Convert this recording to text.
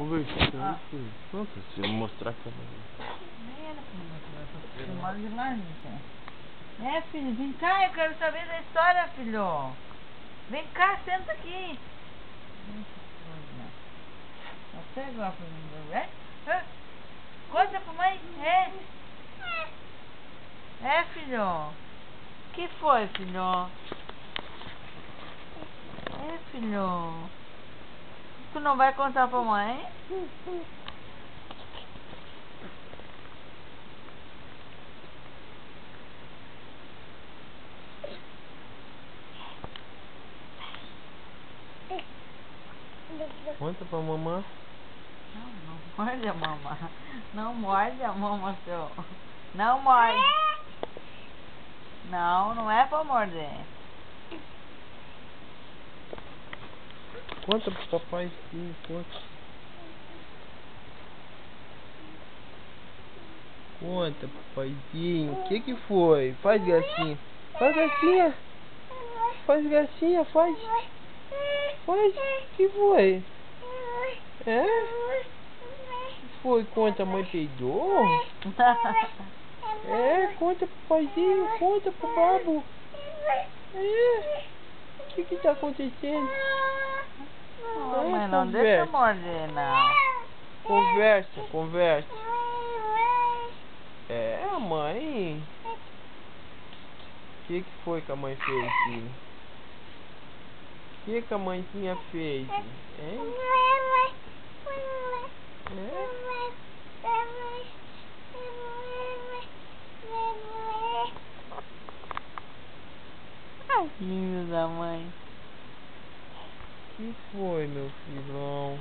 conversando. Pronto, se eu mostrar que eu Nem era pra mostrar, eu tô filmando de lá, gente. É, filho, vem cá, eu quero saber da história, filho. Vem cá, senta aqui. Até agora pra mim, é? Conta pra mãe, é, filho. Que foi, filho? É, filho. Tu não vai contar pra mãe? conta pra mamãe. Não morde a mamãe. Não morde a mamãe, seu. Não morde. Não é pra morder. Conta pro papai, sim, conta. Conta, papaizinho. O que foi? Faz gracinha. Faz gracinha. Faz gracinha, faz. Faz. O que foi? É? O que foi? Conta, a mãe peidou? É, conta, papaizinho. Conta pro babo. É. O que tá acontecendo? Mas não deixa morder, não. Conversa, conversa. É, a mãe. O que foi que a mãe fez, filho? O que a mãezinha fez? Hein? É? Ai, lindo da mãe. Que foi, meu filhão?